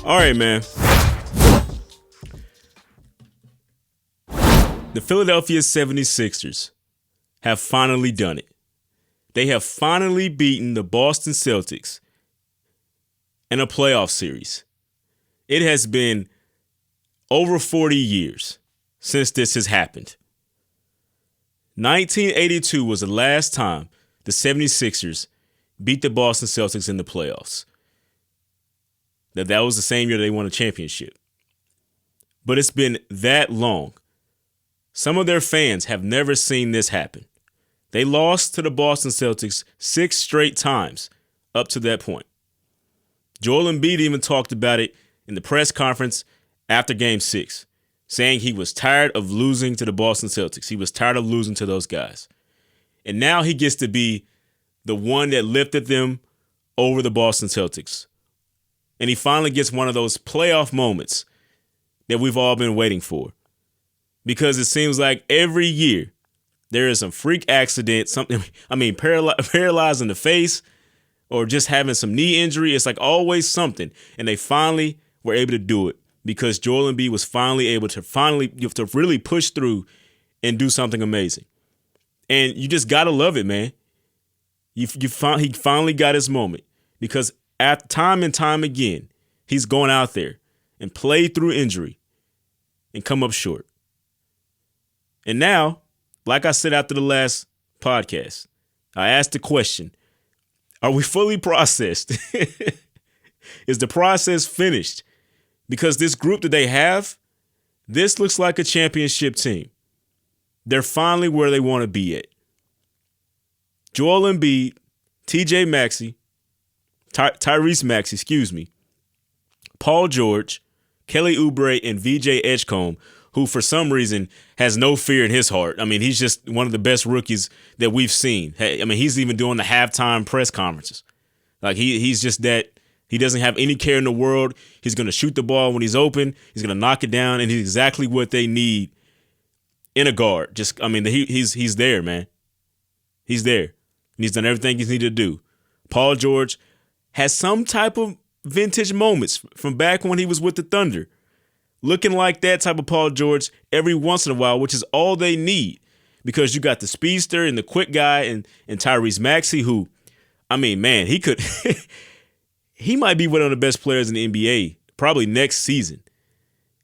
All right, man. The Philadelphia 76ers have finally done it. They have finally beaten the Boston Celtics in a playoff series. It has been over 40 years since this has happened. 1982 was the last time the 76ers beat the Boston Celtics in the playoffs. That was the same year they won a championship. But it's been that long. Some of their fans have never seen this happen. They lost to the Boston Celtics 6 straight times up to that point. Joel Embiid even talked about it in the press conference after Game 6, saying he was tired of losing to the Boston Celtics. He was tired of losing to those guys. And now he gets to be the one that lifted them over the Boston Celtics. And he finally gets one of those playoff moments that we've all been waiting for. Because it seems like every year there is some freak accident, paralyzed in the face or just having some knee injury. It's like always something. And they finally were able to do it because Joel Embiid was finally able to really push through and do something amazing. And you just got to love it, man. He finally got his moment because at time and time again, he's gone out there and played through injury and come up short. And now, like I said after the last podcast, I asked the question, are we fully processed? Is the process finished? Because this group that they have, this looks like a championship team. They're finally where they want to be at. Joel Embiid, TJ Maxey, Tyrese Maxey, Paul George, Kelly Oubre, and VJ Edgecombe, who for some reason has no fear in his heart. I mean, he's just one of the best rookies that we've seen. I mean, he's even doing the halftime press conferences. Like he's just that. He doesn't have any care in the world. He's going to shoot the ball when he's open. He's going to knock it down, and he's exactly what they need in a guard. He's there, man. He's there. And he's done everything he's needed to do. Paul George has some type of vintage moments from back when he was with the Thunder. Looking like that type of Paul George every once in a while, which is all they need. Because you got the speedster and the quick guy and Tyrese Maxey, who, I mean, man, he could he might be one of the best players in the NBA, probably next season.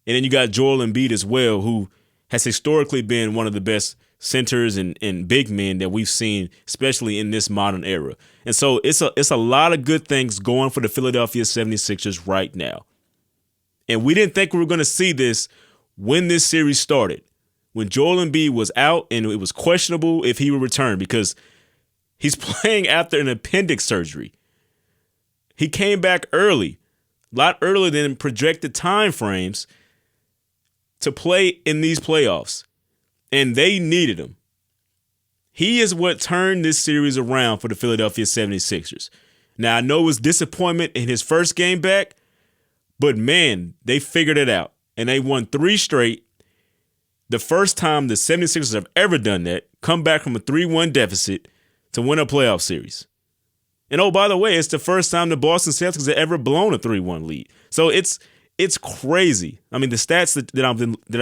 And then you got Joel Embiid as well, who has historically been one of the best centers and big men that we've seen, especially in this modern era. And so it's a lot of good things going for the Philadelphia 76ers right now. And we didn't think we were going to see this when this series started, when Joel Embiid was out and it was questionable if he would return because he's playing after an appendix surgery. He came back early, a lot earlier than projected time frames to play in these playoffs, and they needed him. He is what turned this series around for the Philadelphia 76ers. Now, I know it was disappointment in his first game back, but man, they figured it out, and they won 3 straight. The first time the 76ers have ever done that, come back from a 3-1 deficit to win a playoff series. And oh, by the way, it's the first time the Boston Celtics have ever blown a 3-1 lead. So it's crazy. I mean, the stats that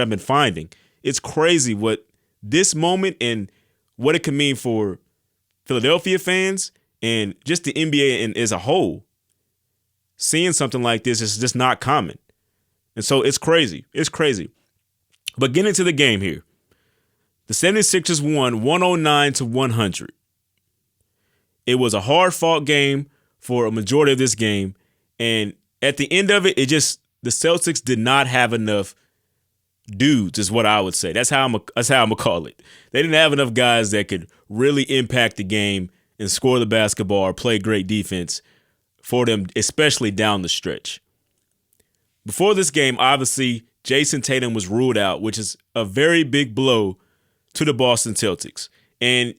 I've been finding, it's crazy what this moment and what it can mean for Philadelphia fans and just the NBA as a whole. Seeing something like this is just not common. And so it's crazy. It's crazy. But getting into the game here, the 76ers won 109-100. It was a hard-fought game for a majority of this game. And at the end of it, the Celtics did not have enough dudes, is what I would say. That's how I'm gonna call it. They didn't have enough guys that could really impact the game and score the basketball or play great defense for them, especially down the stretch. Before this game, obviously, Jason Tatum was ruled out, which is a very big blow to the Boston Celtics. And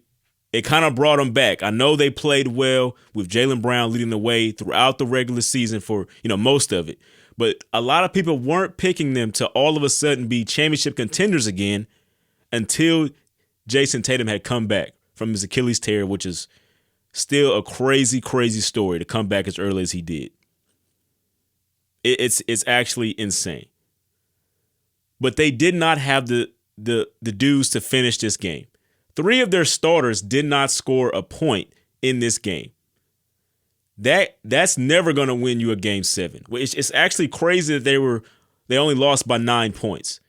it kind of brought them back. I know they played well with Jaylen Brown leading the way throughout the regular season for, most of it. But a lot of people weren't picking them to all of a sudden be championship contenders again until Jason Tatum had come back from his Achilles tear, which is still a crazy, crazy story to come back as early as he did. It's actually insane. But they did not have the dudes to finish this game. 3 of their starters did not score a point in this game. That's never going to win you a game 7. It's actually crazy that they only lost by 9 points.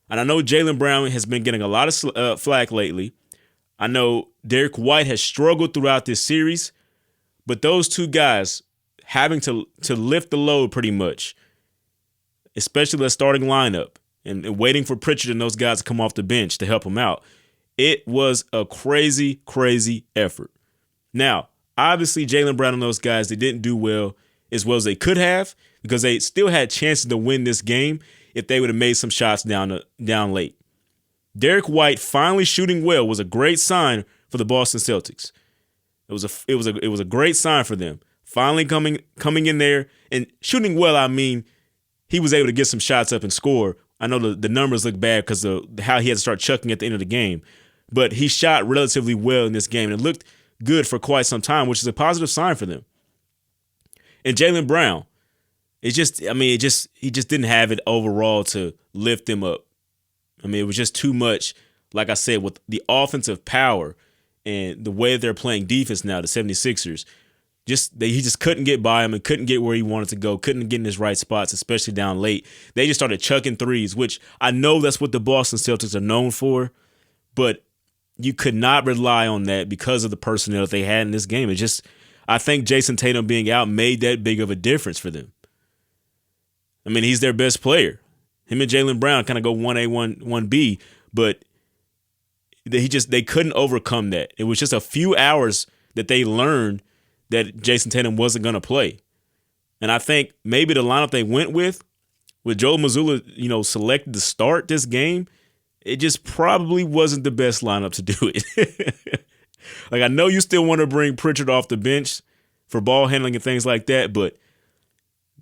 And I know Jaylen Brown has been getting a lot of flack lately. I know Derek White has struggled throughout this series, but those 2 guys having to lift the load pretty much, especially the starting lineup, and waiting for Pritchard and those guys to come off the bench to help him out. It was a crazy, crazy effort. Now, obviously, Jaylen Brown and those guys, they didn't do well as they could have, because they still had chances to win this game if they would have made some shots down late. Derek White finally shooting well was a great sign for the Boston Celtics. It was a great sign for them. Finally coming in there and shooting well. I mean, he was able to get some shots up and score. I know the numbers look bad because of how he had to start chucking at the end of the game, but he shot relatively well in this game and it looked good for quite some time, which is a positive sign for them. And Jaylen Brown, he just didn't have it overall to lift them up. I mean, it was just too much, like I said, with the offensive power and the way they're playing defense now, the 76ers, he just couldn't get by him and couldn't get where he wanted to go, couldn't get in his right spots, especially down late. They just started chucking threes, which I know that's what the Boston Celtics are known for, but you could not rely on that because of the personnel that they had in this game. I think Jason Tatum being out made that big of a difference for them. I mean, he's their best player. Him and Jaylen Brown kind of go 1A, 1B, but they couldn't overcome that. It was just a few hours that they learned that Jason Tatum wasn't going to play. And I think maybe the lineup they went with Joe Mazzulla, selected to start this game, it just probably wasn't the best lineup to do it. Like, I know you still want to bring Pritchard off the bench for ball handling and things like that, but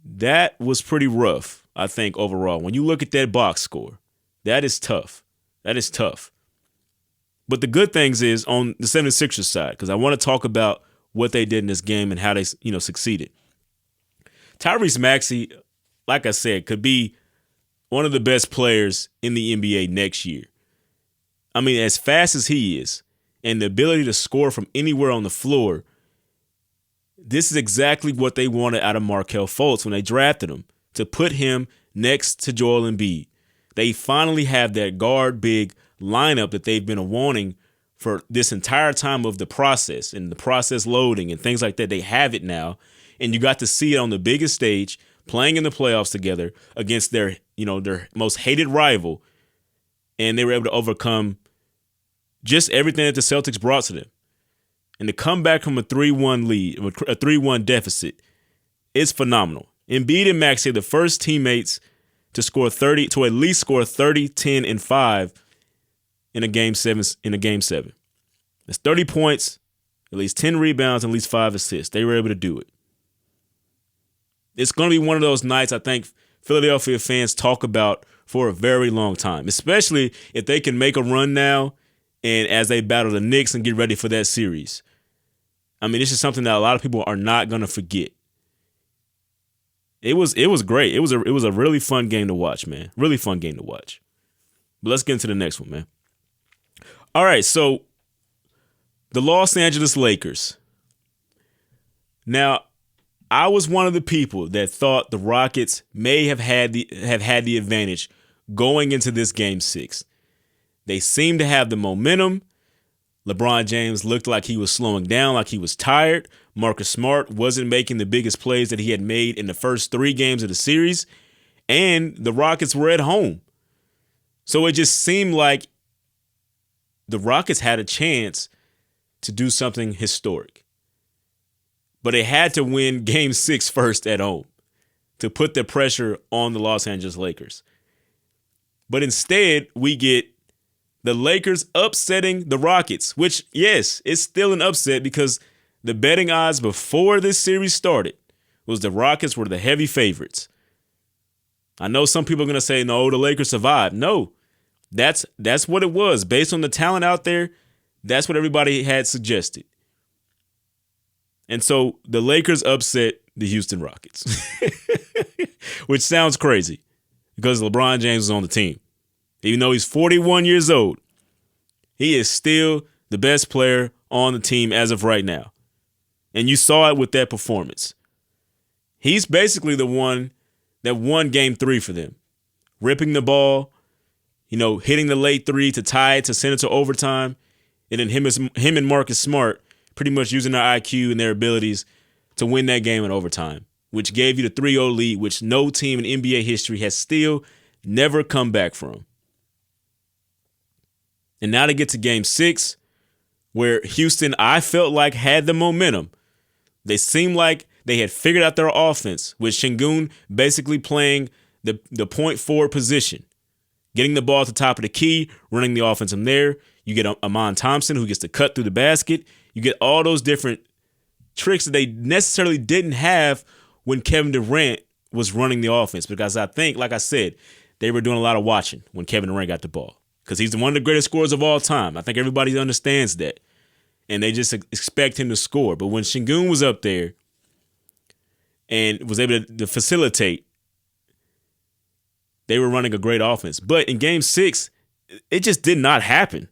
that was pretty rough, I think, overall. When you look at that box score, that is tough. That is tough. But the good things is on the 76ers side, because I want to talk about what they did in this game and how they, succeeded. Tyrese Maxey, like I said, could be one of the best players in the NBA next year. I mean, as fast as he is and the ability to score from anywhere on the floor, this is exactly what they wanted out of Markelle Fultz when they drafted him, to put him next to Joel Embiid. They finally have that guard big lineup that they've been wanting for this entire time of the process and the process loading and things like that. They have it now, and you got to see it on the biggest stage, playing in the playoffs together against their most hated rival, and they were able to overcome just everything that the Celtics brought to them. And to come back from a 3-1 lead, a 3-1 deficit, it's phenomenal. Embiid and Maxey are the first teammates to at least score 30, 10, and 5 in a game 7. That's 30 points, at least 10 rebounds, and at least 5 assists. They were able to do it. It's going to be one of those nights I think Philadelphia fans talk about for a very long time, especially if they can make a run now and as they battle the Knicks and get ready for that series. I mean, this is something that a lot of people are not going to forget. It was great. It was a really fun game to watch, man. Really fun game to watch. But let's get into the next one, man. All right, so the Los Angeles Lakers. Now, I was one of the people that thought the Rockets may have had the advantage going into this game 6. They seemed to have the momentum. LeBron James looked like he was slowing down, like he was tired. Marcus Smart wasn't making the biggest plays that he had made in the first 3 games of the series. And the Rockets were at home. So it just seemed like the Rockets had a chance to do something historic. But they had to win game 6 first at home to put the pressure on the Los Angeles Lakers. But instead, we get the Lakers upsetting the Rockets, which, yes, it's still an upset because the betting odds before this series started was the Rockets were the heavy favorites. I know some people are going to say, no, the Lakers survived. No, that's what it was. Based on the talent out there, that's what everybody had suggested. And so the Lakers upset the Houston Rockets. which sounds crazy because LeBron James is on the team. Even though he's 41 years old, he is still the best player on the team as of right now. And you saw it with that performance. He's basically the one that won game 3 for them. Ripping the ball, hitting the late 3 to tie it, to send it to overtime. And then him and Marcus Smart pretty much using their IQ and their abilities to win that game in overtime, which gave you the 3-0 lead, which no team in NBA history has still never come back from. And now to get to game 6, where Houston, I felt like, had the momentum. They seemed like they had figured out their offense, with Şengün basically playing the point forward position, getting the ball at the top of the key, running the offense from there. You get Amon Thompson, who gets to cut through the basket. You get all those different tricks that they necessarily didn't have when Kevin Durant was running the offense, because I think, like I said, they were doing a lot of watching when Kevin Durant got the ball, because he's one of the greatest scorers of all time. I think everybody understands that, and they just expect him to score. But when Şengün was up there and was able to facilitate, they were running a great offense. But in game 6, it just did not happen.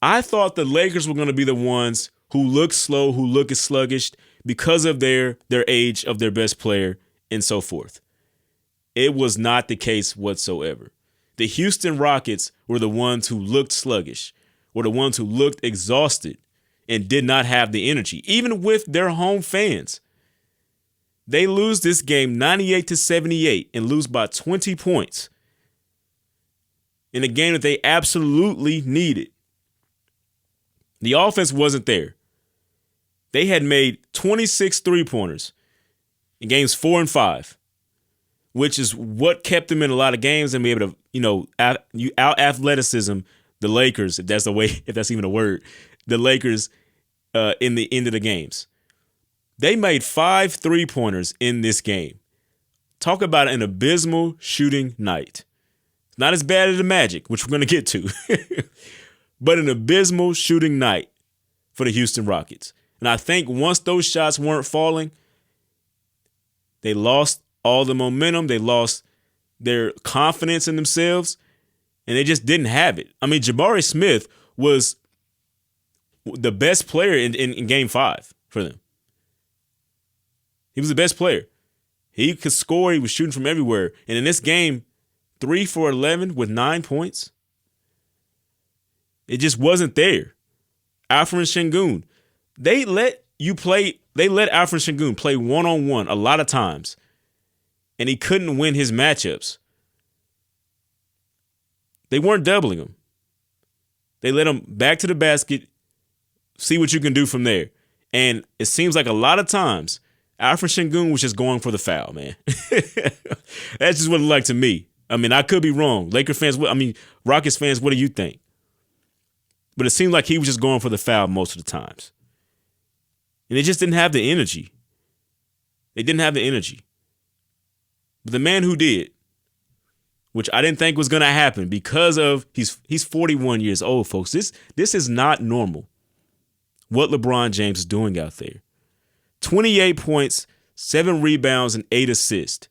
I thought the Lakers were going to be the ones who look slow, who look sluggish because of their age of their best player and so forth. It was not the case whatsoever. The Houston Rockets were the ones who looked sluggish, were the ones who looked exhausted and did not have the energy, even with their home fans. They lose this game 98-78 and lose by 20 points in a game that they absolutely needed. The offense wasn't there. They had made 26 three-pointers in games 4 and 5, which is what kept them in a lot of games and be able to, out-athleticism the Lakers, if that's even a word, the Lakers in the end of the games. They made 5 three-pointers in this game. Talk about an abysmal shooting night. Not as bad as the Magic, which we're going to get to, but an abysmal shooting night for the Houston Rockets. And I think once those shots weren't falling, they lost all the momentum. They lost their confidence in themselves, and they just didn't have it. I mean, Jabari Smith was the best player in game 5 for them. He was the best player. He could score. He was shooting from everywhere. And in this game, 3 for 11 with 9 points. It just wasn't there. Alfred Şengün, they let Alfred Şengün play one-on-one a lot of times, and he couldn't win his matchups. They weren't doubling him. They let him back to the basket, see what you can do from there. And it seems like a lot of times, Alfred Şengün was just going for the foul, man. That's just what it looked like to me. I mean, I could be wrong. Rockets fans, what do you think? But it seemed like he was just going for the foul most of the times. And they just didn't have the energy. They didn't have the energy. But the man who did, which I didn't think was going to happen because of he's 41 years old, folks. This is not normal what LeBron James is doing out there. 28 points, 7 rebounds, and 8 assists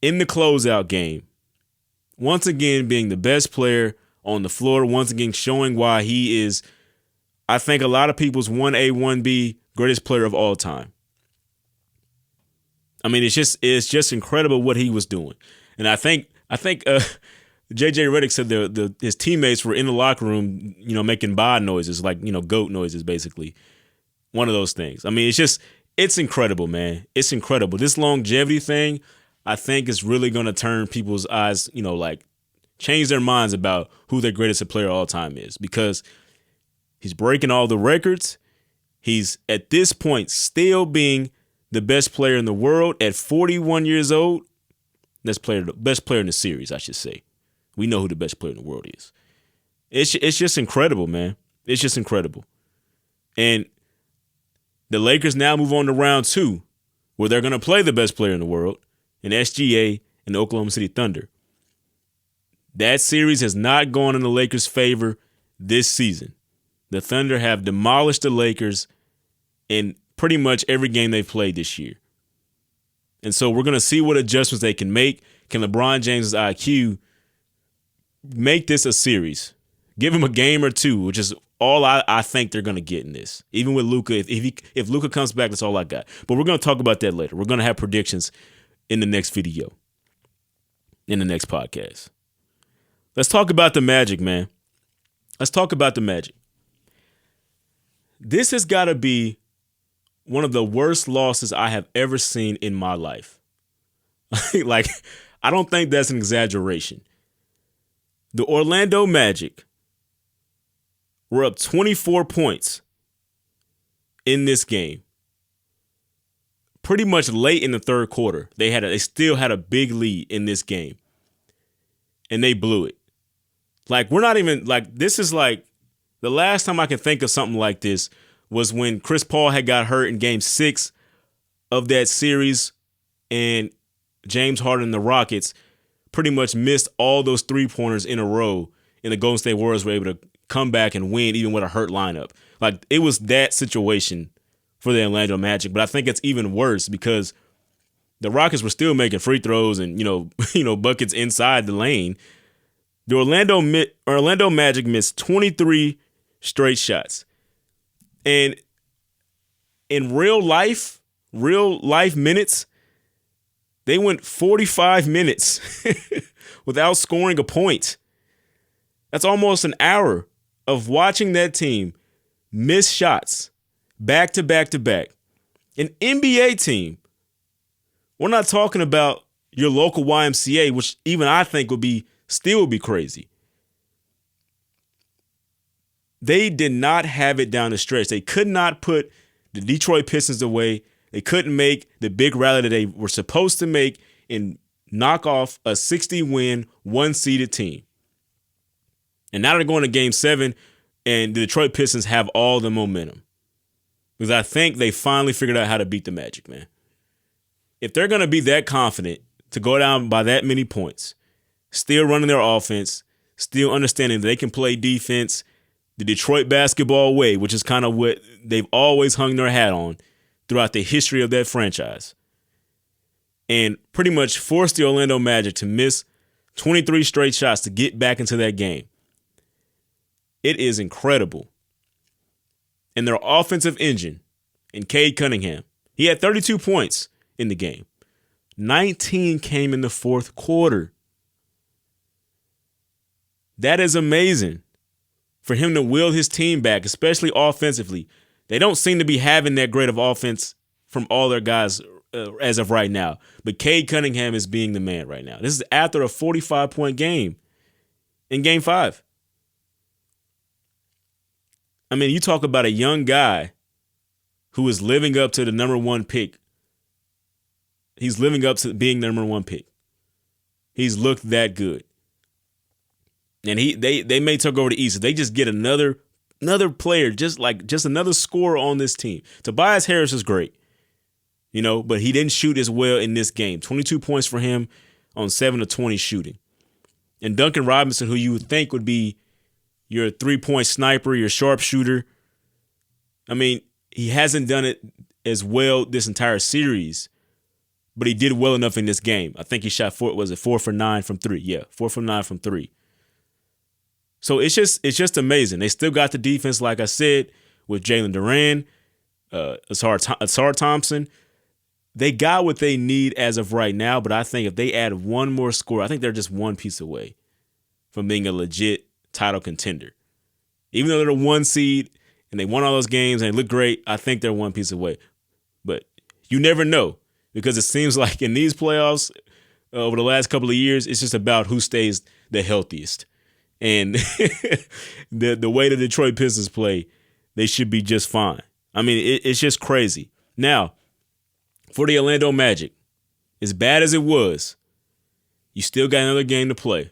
in the closeout game. Once again, being the best player on the floor, once again showing why he is, I think, a lot of people's 1A, 1B greatest player of all time. I mean, it's just incredible what he was doing. And I think JJ Redick said his teammates were in the locker room, making bod noises, like, goat noises, basically. One of those things. I mean, it's incredible, man. It's incredible. This longevity thing, I think, is really going to turn people's eyes, change their minds about who their greatest player of all time is, because he's breaking all the records. He's, at this point, still being the best player in the world at 41 years old. Best player in the series, I should say. We know who the best player in the world is. It's just incredible, man. It's just incredible. And the Lakers now move on to round 2, where they're going to play the best player in the world, in SGA and the Oklahoma City Thunder. That series has not gone in the Lakers' favor this season. The Thunder have demolished the Lakers in pretty much every game they've played this year. And so we're going to see what adjustments they can make. Can LeBron James' IQ make this a series? Give him a game or two, which is all I think they're going to get in this. Even with Luka, if Luka comes back, that's all I got. But we're going to talk about that later. We're going to have predictions in the next video, in the next podcast. Let's talk about the Magic, man. Let's talk about the Magic. This has got to be one of the worst losses I have ever seen in my life. Like, I don't think that's an exaggeration. The Orlando Magic were up 24 points in this game. Pretty much late in the third quarter, they still had a big lead in this game. And they blew it. Like, we're not even, like, this is like, the last time I can think of something like this was when Chris Paul had got hurt in game 6 of that series, and James Harden and the Rockets pretty much missed all those 3-pointers in a row, and the Golden State Warriors were able to come back and win even with a hurt lineup. Like, it was that situation for the Orlando Magic, but I think it's even worse because the Rockets were still making free throws and, buckets inside the lane. The Orlando Magic missed 23 straight shots. And in real life minutes, they went 45 minutes without scoring a point. That's almost an hour of watching that team miss shots back to back to back. An NBA team. We're not talking about your local YMCA, which even I think would be crazy. They did not have it down the stretch. They could not put the Detroit Pistons away. They couldn't make the big rally that they were supposed to make and knock off a 60-win, one-seeded team. And now they're going to Game 7, and the Detroit Pistons have all the momentum. Because I think they finally figured out how to beat the Magic, man. If they're going to be that confident to go down by that many points, still running their offense, still understanding that they can play defense the Detroit basketball way, which is kind of what they've always hung their hat on throughout the history of that franchise, and pretty much forced the Orlando Magic to miss 23 straight shots to get back into that game. It is incredible. And their offensive engine in Cade Cunningham, he had 32 points in the game. 19 came in the fourth quarter. That is amazing for him to will his team back, especially offensively. They don't seem to be having that great of offense from all their guys as of right now. But Cade Cunningham is being the man right now. This is after a 45-point game in Game 5. I mean, you talk about a young guy who is living up to the number one pick. He's living up to being the number one pick. He's looked that good. And they may take over the East. They just get another player, just another scorer on this team. Tobias Harris is great, but he didn't shoot as well in this game. 22 points for him on 7 of 20 shooting. And Duncan Robinson, who you would think would be your 3-point sniper, your sharpshooter, I mean, he hasn't done it as well this entire series, but he did well enough in this game. I think he shot 4 for 9 from 3? Yeah, 4 for 9 from 3. So it's just amazing. They still got the defense, like I said, with Jalen Duran, Asar Thompson. They got what they need as of right now, but I think if they add one more score, I think they're just one piece away from being a legit title contender. Even though they're the 1 seed and they won all those games and they look great, I think they're one piece away. But you never know, because it seems like in these playoffs over the last couple of years, it's just about who stays the healthiest. And the way the Detroit Pistons play, they should be just fine. I mean, it's just crazy. Now, for the Orlando Magic, as bad as it was, you still got another game to play.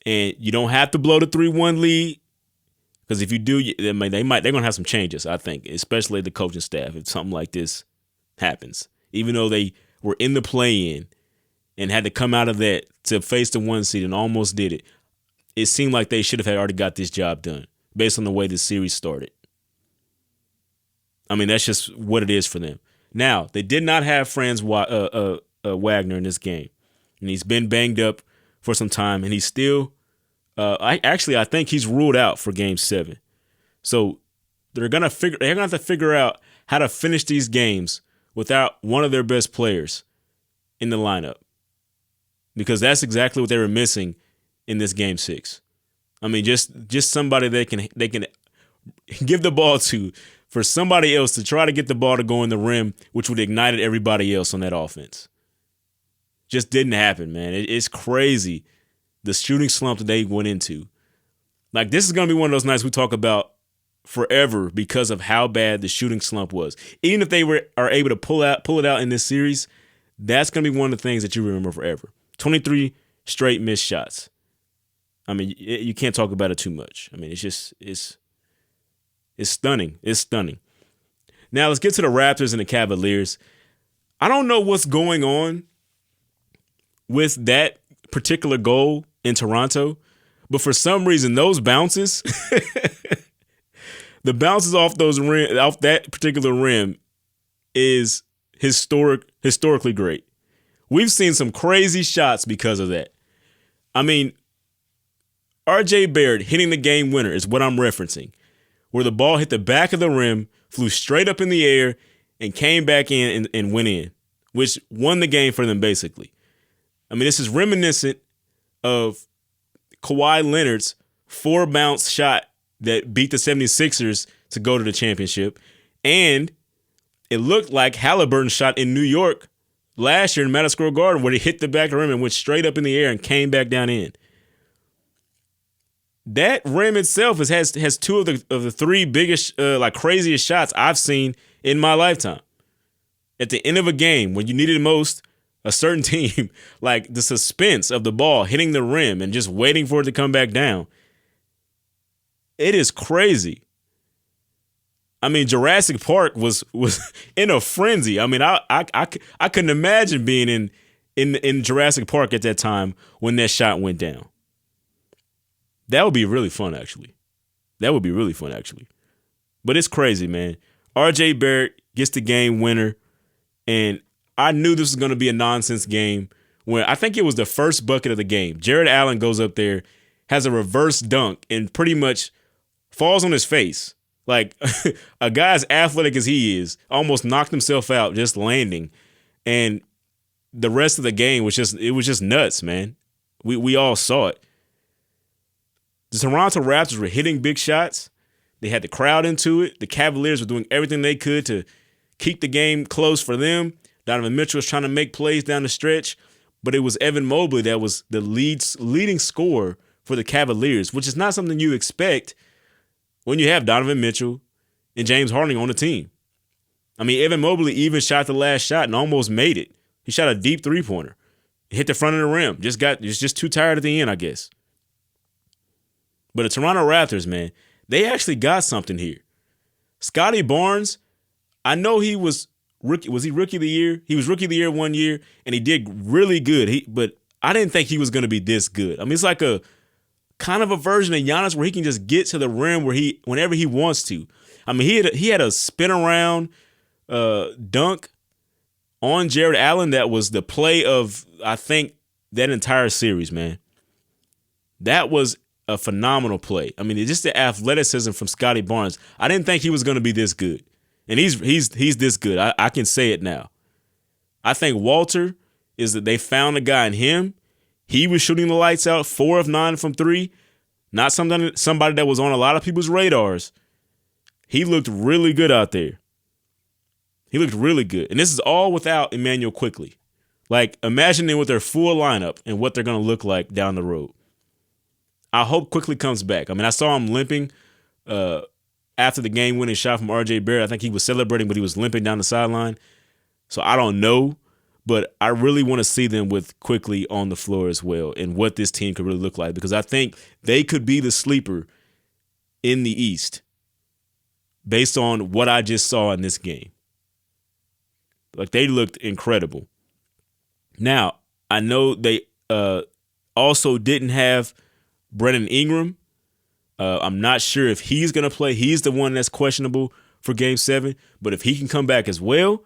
And you don't have to blow the 3-1 lead, because if you do, they're going to have some changes, I think, especially the coaching staff if something like this happens. Even though they were in the play-in and had to come out of that to face the 1 seed and almost did it, it seemed like they should have already got this job done based on the way the series started. I mean, that's just what it is for them. Now, they did not have Wagner in this game, and he's been banged up for some time, and he's still. I think he's ruled out for Game 7. So they're gonna have to figure out how to finish these games without one of their best players in the lineup, because that's exactly what they were missing in this Game 6. I mean, just somebody they can give the ball to, for somebody else to try to get the ball to go in the rim, which would ignite everybody else on that offense. Just didn't happen, man. It's crazy, the shooting slump that they went into. Like, this is going to be one of those nights we talk about forever because of how bad the shooting slump was. Even if they are able to pull it out in this series, that's going to be one of the things that you remember forever. 23 straight missed shots. I mean, you can't talk about it too much. I mean, it's stunning. It's stunning. Now, let's get to the Raptors and the Cavaliers. I don't know what's going on with that particular goal in Toronto, but for some reason, those bounces, the bounces off that particular rim is historically great. We've seen some crazy shots because of that. I mean, R.J. Barrett hitting the game winner is what I'm referencing, where the ball hit the back of the rim, flew straight up in the air, and came back in and went in, which won the game for them basically. I mean, this is reminiscent of Kawhi Leonard's 4-bounce shot that beat the 76ers to go to the championship. And it looked like Halliburton's shot in New York last year in Madison Square Garden, where he hit the back of the rim and went straight up in the air and came back down in. That rim itself has two of the three biggest, craziest shots I've seen in my lifetime. At the end of a game, when you needed it most, a certain team, like the suspense of the ball hitting the rim and just waiting for it to come back down. It is crazy. I mean, Jurassic Park was in a frenzy. I mean, I couldn't imagine being in Jurassic Park at that time when that shot went down. That would be really fun, actually. But it's crazy, man. R.J. Barrett gets the game winner, and I knew this was going to be a nonsense game when I think it was the first bucket of the game. Jared Allen goes up there, has a reverse dunk, and pretty much falls on his face. Like, a guy as athletic as he is almost knocked himself out just landing. And the rest of the game was just nuts, man. We all saw it. The Toronto Raptors were hitting big shots. They had the crowd into it. The Cavaliers were doing everything they could to keep the game close for them. Donovan Mitchell was trying to make plays down the stretch, but it was Evan Mobley that was the leading scorer for the Cavaliers, which is not something you expect when you have Donovan Mitchell and James Harden on the team. I mean, Evan Mobley even shot the last shot and almost made it. He shot a deep three-pointer. Hit the front of the rim. Just too tired at the end, I guess. But the Toronto Raptors, man, they actually got something here. Scotty Barnes, I know he was rookie. Was he rookie of the year? He was rookie of the year one year, and he did really good. But I didn't think he was going to be this good. I mean, it's like a kind of a version of Giannis where he can just get to the rim whenever he wants to. I mean, he had a spin around dunk on Jared Allen that was the play of, I think, that entire series, man. That was a phenomenal play. I mean, it's just the athleticism from Scotty Barnes. I didn't think he was going to be this good. And he's this good. I can say it now. I think Walter is that they found a guy in him. He was shooting the lights out, 4 of 9 from 3. Not somebody that was on a lot of people's radars. He looked really good out there. He looked really good. And this is all without Emmanuel Quickley. Like, imagine them with their full lineup and what they're going to look like down the road. I hope Quickley comes back. I mean, I saw him limping after the game-winning shot from R.J. Barrett. I think he was celebrating, but he was limping down the sideline. So I don't know, but I really want to see them with Quickley on the floor as well and what this team could really look like, because I think they could be the sleeper in the East based on what I just saw in this game. Like, they looked incredible. Now, I know they also didn't have Brandon Ingram. I'm not sure if he's going to play. He's the one that's questionable for Game 7. But if he can come back as well,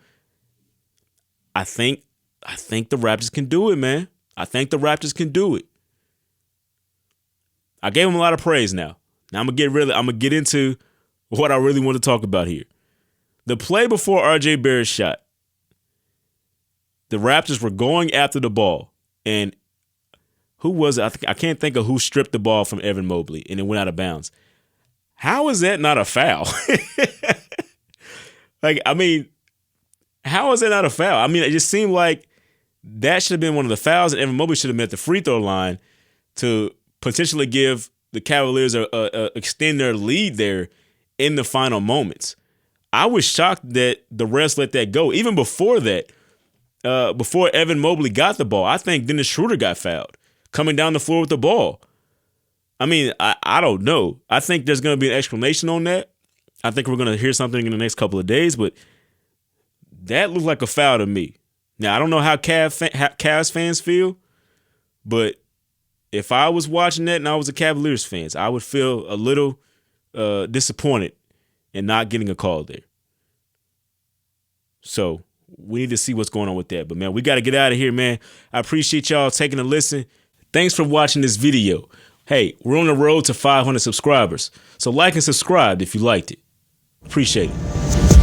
I think the Raptors can do it, man. I think the Raptors can do it. I gave them a lot of praise now. Now I'm gonna get into what I really want to talk about here. The play before RJ Barrett's shot, the Raptors were going after the ball, and who was it? I can't think of who stripped the ball from Evan Mobley and it went out of bounds. How is that not a foul? How is that not a foul? I mean, it just seemed like that should have been one of the fouls, and Evan Mobley should have been at the free throw line to potentially give the Cavaliers extend their lead there in the final moments. I was shocked that the refs let that go. Even before that, before Evan Mobley got the ball, I think Dennis Schroeder got fouled coming down the floor with the ball. I mean, I don't know. I think there's going to be an explanation on that. I think we're going to hear something in the next couple of days, but that looked like a foul to me. Now, I don't know how Cavs fans feel, but if I was watching that and I was a Cavaliers fan, I would feel a little disappointed in not getting a call there. So we need to see what's going on with that. But, man, we got to get out of here, man. I appreciate y'all taking a listen. Thanks for watching this video. Hey, we're on the road to 500 subscribers. So like and subscribe if you liked it. Appreciate it.